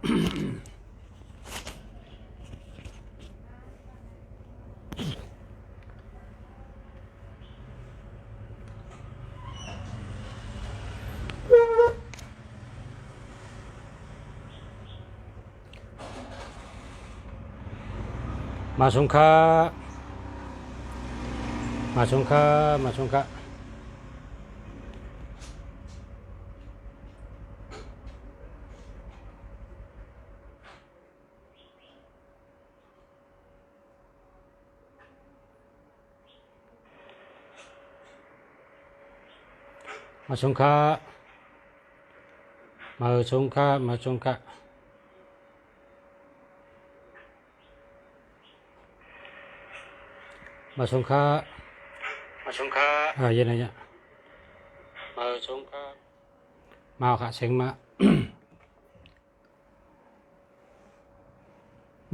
มาสงขลามาสงขลามาสงขลามาสงขลามาสงขลามาสงขลามาสงขลามาสงขลาเย็นอะไรเนี่ยมาสงขลามาค่ะเสียงมา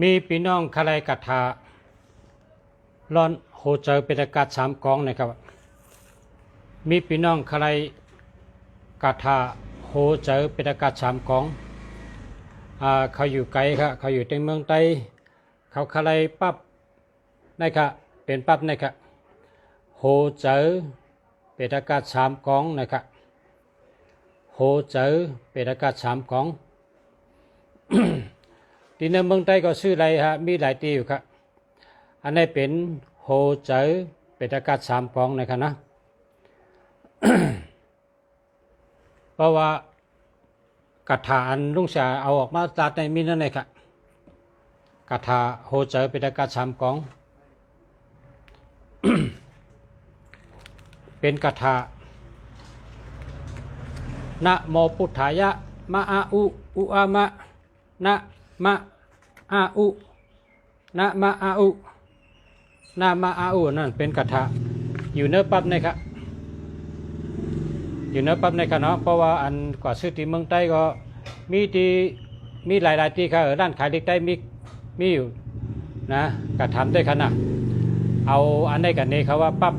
มีพี่น้องคลายกัทาร้อนโหเจอเป็นอากาศสามกองนะครับมีพี่น้องคลายกัทาโหเจอเป็นอากาศสามกองเขาอยู่ไกลครับเขาอยู่ในเมืองใต้เขาคลายปั๊บนะครับเป็นปั๊บนะครับโหเจอเป็นอากาศสามกองนะครับโหเจอเป็นอากาศสามกอง ที่ในเมืองใต้ก็ชื่ออะไรฮะมีหลายที่อยู่ครับอันนี้เป็นโหเจอเป็นอากาศสามกองนะครับนะ เพราะว่ากัถาอันลุงเสียเอาออกมาตัดในมีนั่นเองครับกัถาโหเจอเป็นอากาศสามกอง เป็นกัถานะโมพุทธายะมะอาอุอุอามะนะมะอาอุนะมะอาอุนะมะอาอุนั่นเป็นกัถาอยู่เนื้อปั๊บนี่ครับอยู่เนื้อปั๊บนี่ครับเนาะเพราะว่าอันกว่าซื้อที่เมืองใต้ก็มีหลายที่ครับด้านขายเล็กใต้มีอยู่นะกระทำด้วยกันนะเอาอันนี้กันนี้เขาว่าปั๊บ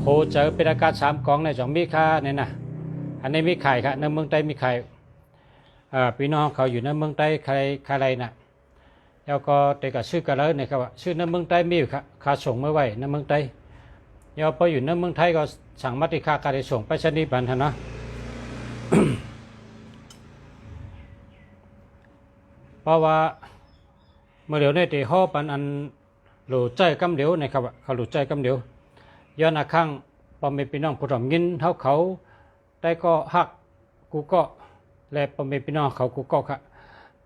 โหเจอเป็นอากาศสามกองในสองมีค่าเนี่ยนะอันนี้มีไข่ครับในเมืองใต้มีไข่พี่น้องเขาอยู่ในเมืองใต้ใครอะไรนะแล้วก็แต่ก็ซื้อกันแล้วเนี่ยครับว่าซื้อในเมืองใต้มีอยู่ครับค่าส่งไม่ไหวในเมืองใต้แล้วพออยู่ในเมืองไทยก็สั่งมาติค่าการส่งไปชนิดบันทันนะ เพราะว่าเมื่อเดี๋ยวในตีห่อปันอันหลุดใจกำเดียวนะครับเขาหลุดใจกำเดียวย้อนอาข้างพอมีพี่น้องผู้ถ่อมยินเท่าเขาได้ก็หักกูก็และพอมีพี่น้องเขากูก็ค่ะ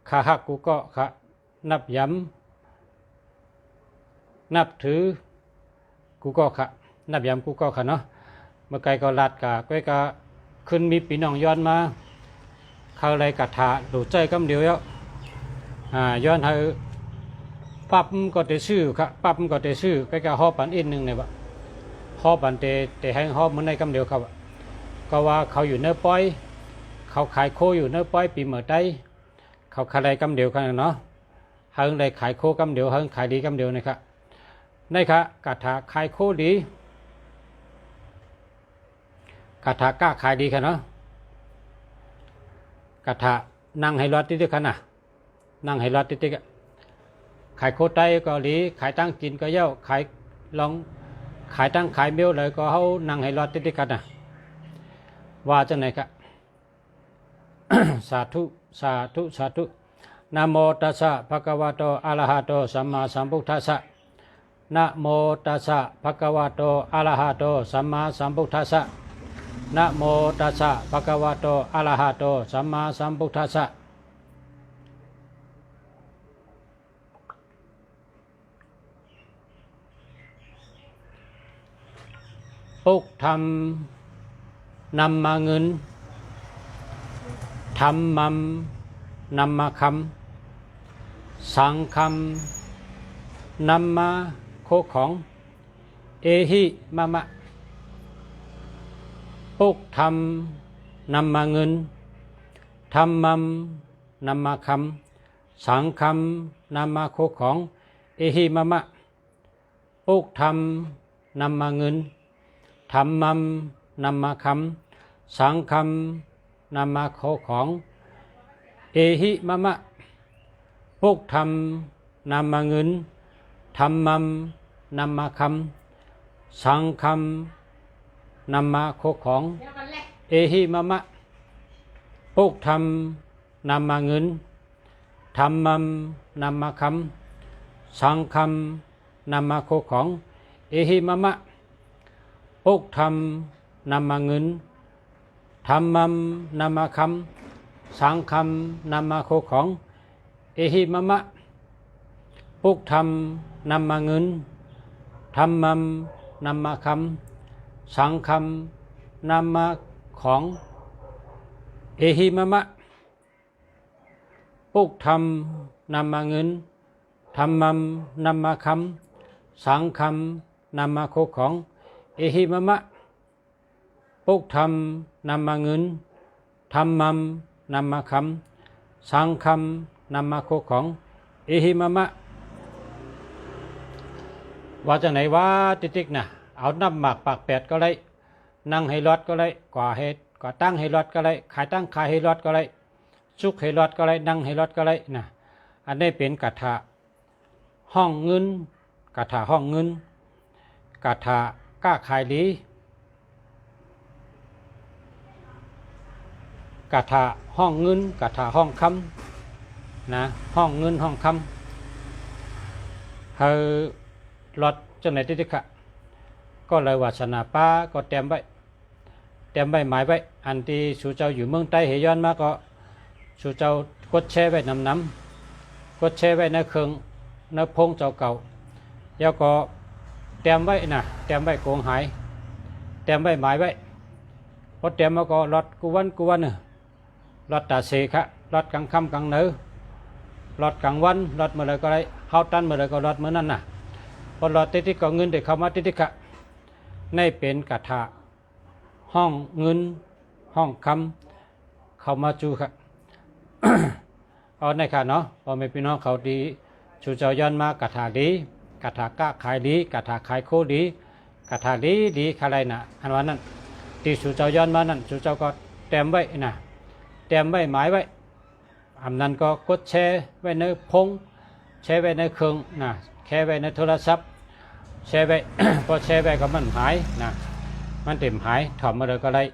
ขาหักกูก็ค่ะนับย้ำนับถือกูก็ค่ะนับย้ำกูก็ค่ะเนาะเมื่อไกลก็ลาดกะก้อยกะขึ้นมีพี่น้องย้อนมาเขาอะไรกะถาหลุดใจกำเดียวแล้วย้อนให้ปั๊บก็จะซื้อครับปั๊บก็จะซื้อก้อยกะห่อปันอินหนึ่งเนี่ยบะห่อปันแต่ให้ห่อมันในกำเดียวครับก็ว่าเขาอยู่เนื้อป้อยเขาขายโคอยู่เนื้อป้อยปีเหมือได้เขาขายกำเดียวกันเนาะเฮิงได้ขายโคกำเดียวเฮิงขายดีกำเดียวนะครับนี่ครับกาถาขายโคดีกาถากล้าขายดีกันเนาะกาถานั่งให้รอดติดๆกันนะนั่งให้รอดติดๆขายโคไตก็ดีขายตั้งกินก็เย้าขายลองขายตั้งขายเบี้ยวเลยก็เขานั่งให้รอดติดๆกันนะว่าจังไหนครับ สาธุสาธุสาธุนะโมตัสสะภะคะวะโตอะระหะโตสัมมาสัมพุทธัสสะนะโมตัสสะภะคะวะโตอะระหะโตสัมมาสัมพุทธัสสะนะโมตัสสะภะคะวะโตอะระหะโตสัมมาสัมพุทธัสสะปุกธรรมนำมาเงินธรรมนำมาคำสังคำนำมาโคของเอหิมะมะปุกธรรมนำมาเงินธรรมนำมาคำสังคำนำมาโคของเอหิมะมะปุกธรรมนำมาเงินธรรมนำมาคำสังคำนำมาโคของเ เอหิมะมะพุกธรรมนามมาเงินธรรมัมนามมาคำสังคำนามมาโคของเอหิมะมะพุกธรรมนามมาเงินธรรมัมนามมาคำสังคำนามมาโคของเอหิมะมะพุกธรรมนามมาเงินธรรมัมนามมาคำสังคำนามมาโคของเอหิมะมะพุกธรรมนามมาเงินธรรมัมนามมาคำสังคำนามมาของเอหิมะมะพุกธรรมนามมาเงินธรรมัมนามมาคำสังคำนามมาโคของเอหิมะมะพุกธรรมนามมาเงินธรรมัมนามมาคำสังคำนามมาโคของเอหิมะมะว่าจะไหนว่าติ๊กๆนะเอาน้ำหมากปากแปดก็เลยนั่งให้รอดก็เลยก่อเหตุก่อตั้งให้รอดก็เลยขายตั้งขายให้รอดก็เลยชุกให้รอดก็เลยนั่งให้รอดก็เลยนะอันนี้เป็นกถาห้องเงินกถาห้องเงินกถาก้าขายดีกถาห้องเงินกถาห้องคำนะห้องเงินห้องคำเฮารถจังไหนที่ค่ะก็เลยวาสนาป้าก็เตรียมไว้หมายไว้อันที่สู่เจ้าอยู่เมืองใต้เหย้อนมาก็สู่เจ้ากดแช่ไว้น้ำกดแช่ไว้ในเครื่องในพงเจ้าเก่าแล้วก็เตรียมไว้นะเตรียมไว้โกงหายเตรียมไว้หมายไว้พอเตรียมมาก็รถกูวันรถตาเสค่ะรถกลางค่ำกลางเนื้อรถกลางวันรถเมื่อไรก็ได้เข้าตันเมื่อไรก็รถเมื่อนั้นน่ะพอรถติดก็เงินเด็กเข้ามาติดค่ะในเป็นกถาห้องเงินห้องคำเข้ามาจูค่ะ เอาในค่ะเนาะพอไม่พี่น้องเขาดีชูเจ้าย้อนมากถาดีกถาก้าขายดีกถาขายโคดีกถาดีอะไรน่ะอันว่านั้นที่ชูเจ้าย้อนมานั้นชูเจ้าก็เตรียมไว้น่ะเตรียมไว้หมายไว้อันนั้นก็กดแชร์ไว้ในพงแชร์ไว้ในเครื่องน่ะแชร์ไว้ในโทรศัพท์แชร์ไว้ พอแชร์ไว้ก็มันหายนะมันเต็มหายถอดมาเลยก็เลย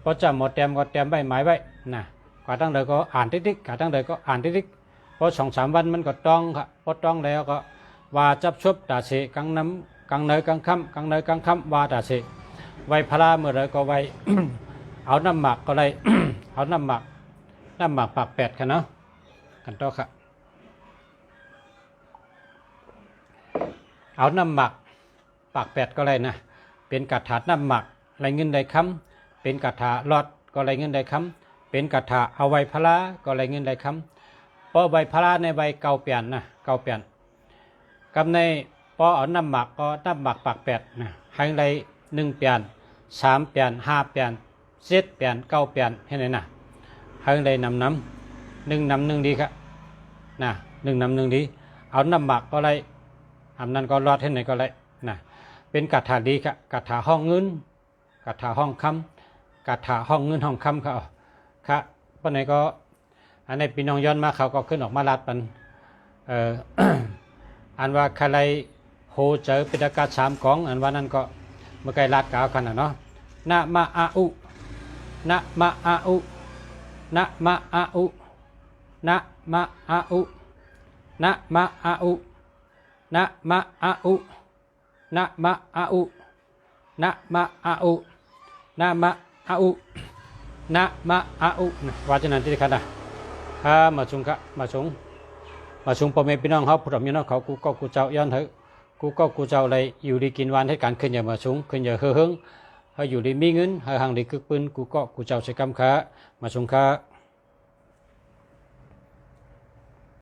พอจำหมดเตรียมก็เตรียมไว้หมายไว้นะกว่าตั้งเลยก็อ่านติ๊กๆกว่าตั้งเลยก็อ่านติ๊กๆพอ2-3 วันมันก็ต้องค่ะพอต้องแล้วก็ว่าจับชบตาเสกังน้ำกังเนยกังค่ำว่าตาเสไว้พระเมื่อไรก็ไว้ เอาน้ำหมักก็เลย เอาน้ำหมักปากแปดกันเนาะกันต่อค่ะเอาน้ำหมักปากแปดก็เลยนะเป็นกถาน้ำหมักไรเงินได้คำเป็นกถาลอดก็ไรเงินได้คำเป็นกถาเอาไว้พระก็ไรเงินได้คำเพราะใบพระในใบเก่าเปลี่ยนนะเก่าเปลี่ยนกับในพอเอาน้ำหมักก็น้ำหมักปากแปดนะให้ไร1 เปลี่ยน3 เปลี่ยน5 เปลี่ยน7 เปลี่ยน9 เปลี่ยนให้ไหนนะให้ไร1 น้ำดีครับนะ1 น้ำดีเอาน้ำหมักก็ไรอันนั้นก็รอดให้ไหนก็เลยนะเป็นกถาดีครับกถาห้องเงินกถาห้องคำกถาห้องเงินห้องคำครับครับเพราะไหนก็อันนี้พี่น้องย้อนมาเขาก็ขึ้นออกมาลัดมันอันว่าใครโหเจอปิฎก3 ของอันว่านั้นก็เมื่อไกลลัดกล่าวกันนะเนาะนะมะอาอุนะมะอาอุนะมะอาอุนะมะอาอุนะมะอาอุนะมะอาอุนะมะอาอุนะมะอาอุนะมะอาอุนะมะอาอุว่าจะนั้นที่ขันนะมาชงกะมาชงพ่อแม่พี่น้องเขาผู้ทำยันเขากูเจ้าย้อนเถอะกูเจ้าอะไรอยู่ดีกินวันให้การขึ้นอย่ามาชงขึ้นอย่าเฮืองให้อยู่ดีมีเงินให้ห่างดีกึกปืนกูเจ้าใช้กำขามาชงกะ